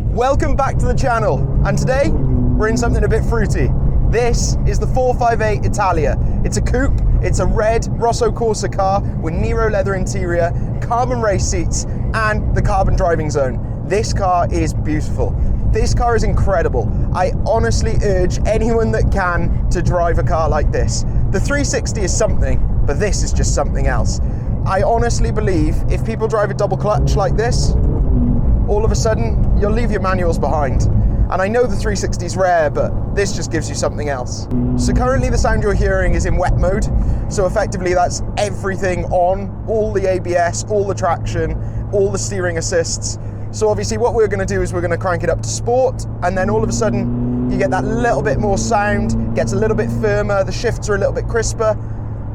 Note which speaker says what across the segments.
Speaker 1: Welcome back to the channel, and today we're in something a bit fruity. This is the 458 Italia. It's a coupe, it's a red Rosso Corsa car with Nero leather interior, carbon race seats, and the carbon driving zone. This car is beautiful. This car is incredible. I honestly urge anyone that can to drive a car like this. The 360 is something, but this is just something else. I honestly believe if people drive a double clutch like this, all of a sudden you'll leave your manuals behind. And I know the 360 is rare, but this just gives you something else. So currently the sound you're hearing is in wet mode. So effectively that's everything on, all the ABS, all the traction, all the steering assists. So obviously what we're gonna do is we're gonna crank it up to sport, and then all of a sudden you get that little bit more sound, gets a little bit firmer, the shifts are a little bit crisper.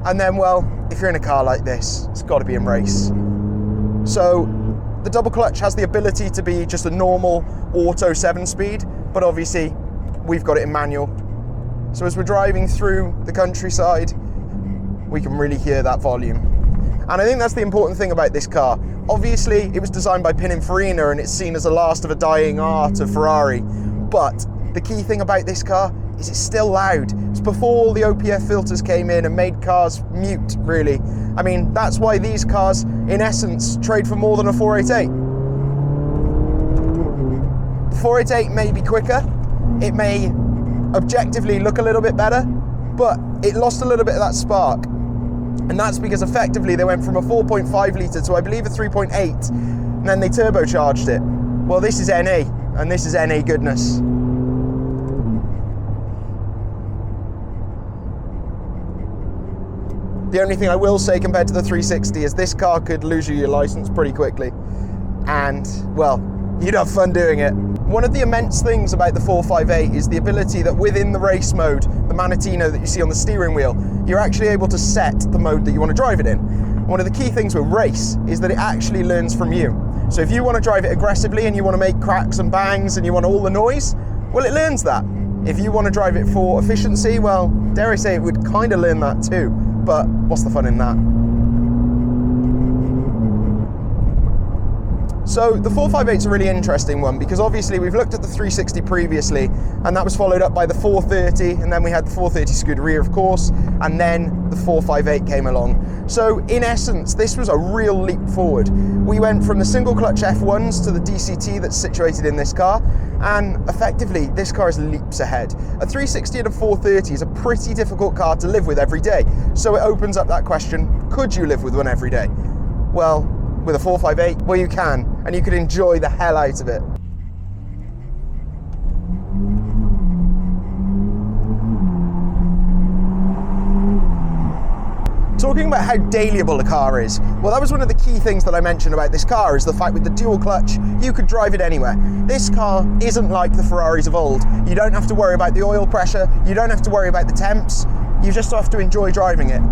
Speaker 1: And then, well, if you're in a car like this, it's gotta be in race. So the double clutch has the ability to be just a normal auto 7-speed, but obviously we've got it in manual. So as we're driving through the countryside, we can really hear that volume. And I think that's the important thing about this car. Obviously, it was designed by Pininfarina and it's seen as the last of a dying art of Ferrari. But the key thing about this car is it's still loud. It's before all the OPF filters came in and made cars mute, really. I mean, that's why these cars, in essence, trade for more than a 488. The 488 may be quicker, it may objectively look a little bit better, but it lost a little bit of that spark. And that's because effectively they went from a 4.5 litre to I believe a 3.8, and then they turbocharged it. Well, this is NA, and this is NA goodness. The only thing I will say compared to the 360 is this car could lose you your license pretty quickly. And, well, you'd have fun doing it. One of the immense things about the 458 is the ability that within the race mode, the Manettino that you see on the steering wheel, you're actually able to set the mode that you want to drive it in. One of the key things with race is that it actually learns from you. So if you want to drive it aggressively and you want to make cracks and bangs and you want all the noise, well, it learns that. If you want to drive it for efficiency, well, dare I say it would kind of learn that too. But what's the fun in that? So the 458 is a really interesting one because obviously we've looked at the 360 previously, and that was followed up by the 430, and then we had the 430 Scuderia, of course, and then the 458 came along. So in essence, this was a real leap forward. We went from the single clutch F1s to the DCT that's situated in this car, and effectively this car is leaps ahead. A 360 and a 430 is a pretty difficult car to live with every day. So it opens up that question, could you live with one every day? Well, with a 458, well, you can, and you could enjoy the hell out of it. Talking about how dailyable a car is, well, that was one of the key things that I mentioned about this car, is the fact with the dual clutch, you could drive it anywhere. This car isn't like the Ferraris of old. You don't have to worry about the oil pressure, you don't have to worry about the temps, you just have to enjoy driving it.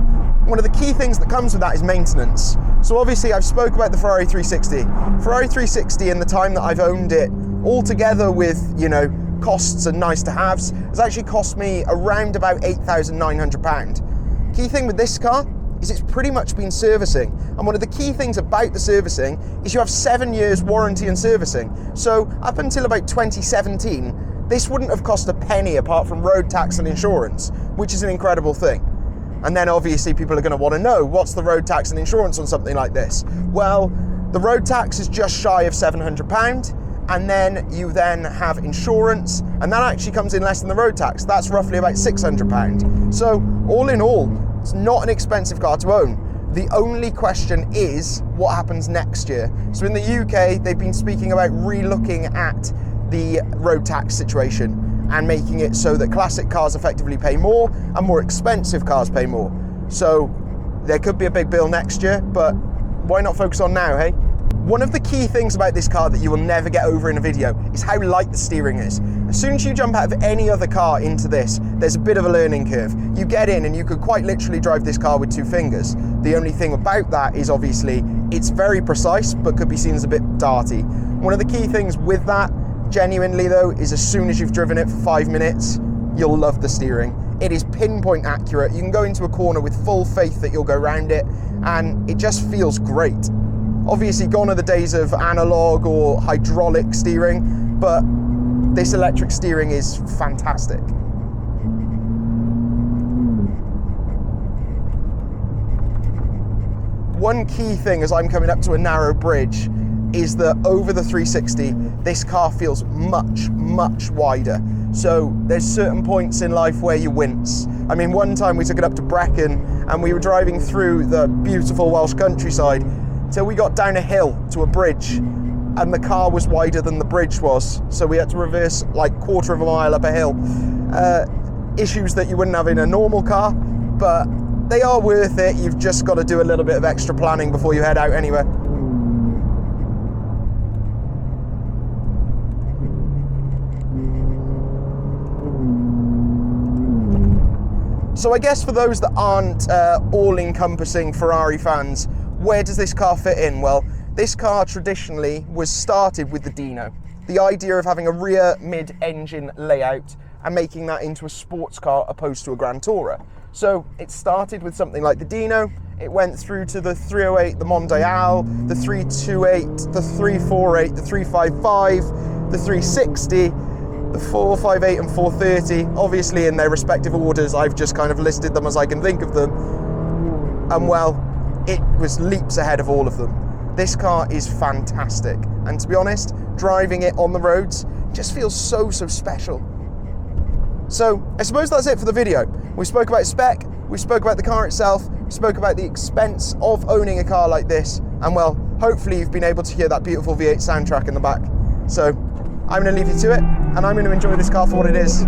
Speaker 1: One of the key things that comes with that is maintenance. So obviously I've spoke about the Ferrari 360. Ferrari 360 in the time that I've owned it, all together with, you know, costs and nice to haves, has actually cost me around about £8,900. Key thing with this car is it's pretty much been servicing. And one of the key things about the servicing is you have 7 years warranty and servicing. So up until about 2017, this wouldn't have cost a penny apart from road tax and insurance, which is an incredible thing. And then obviously people are going to want to know, what's the road tax and insurance on something like this? Well, the road tax is just shy of £700, and then you then have insurance, and that actually comes in less than the road tax. That's roughly about £600. So all in all, it's not an expensive car to own. The only question is what happens next year. So in the UK, they've been speaking about re-looking at the road tax situation and making it so that classic cars effectively pay more and more expensive cars pay more. So there could be a big bill next year, but why not focus on now, hey? One of the key things about this car that you will never get over in a video is how light the steering is. As soon as you jump out of any other car into this, there's a bit of a learning curve. You get in and you could quite literally drive this car with 2 fingers. The only thing about that is obviously it's very precise, but could be seen as a bit darty. One of the key things with that, genuinely though, is as soon as you've driven it for 5 minutes, you'll love the steering. It is pinpoint accurate. You can go into a corner with full faith that you'll go round it, and it just feels great. Obviously gone are the days of analog or hydraulic steering, but this electric steering is fantastic. One key thing as I'm coming up to a narrow bridge is that over the 360, this car feels much, much wider. So there's certain points in life where you wince. I mean, one time we took it up to Brecon and we were driving through the beautiful Welsh countryside till we got down a hill to a bridge and the car was wider than the bridge was. So we had to reverse like 1/4 of a mile up a hill. Issues that you wouldn't have in a normal car, but they are worth it. You've just got to do a little bit of extra planning before you head out anywhere. So I guess for those that aren't all-encompassing Ferrari fans, where does this car fit in? Well, this car traditionally was started with the Dino. The idea of having a rear mid-engine layout and making that into a sports car opposed to a Grand Tourer. So it started with something like the Dino, it went through to the 308, the Mondial, the 328, the 348, the 355, the 360, the 458 and 430, obviously in their respective orders. I've just kind of listed them as I can think of them. And well, it was leaps ahead of all of them. This car is fantastic. And to be honest, driving it on the roads just feels so special. So I suppose that's it for the video. We spoke about spec, we spoke about the car itself, we spoke about the expense of owning a car like this, and well, hopefully you've been able to hear that beautiful V8 soundtrack in the back. So I'm going to leave you to it, and I'm going to enjoy this car for what it is.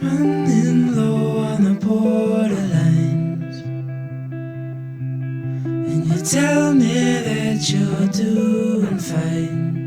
Speaker 2: Running low on the borderlines, and you tell me that you're doing fine.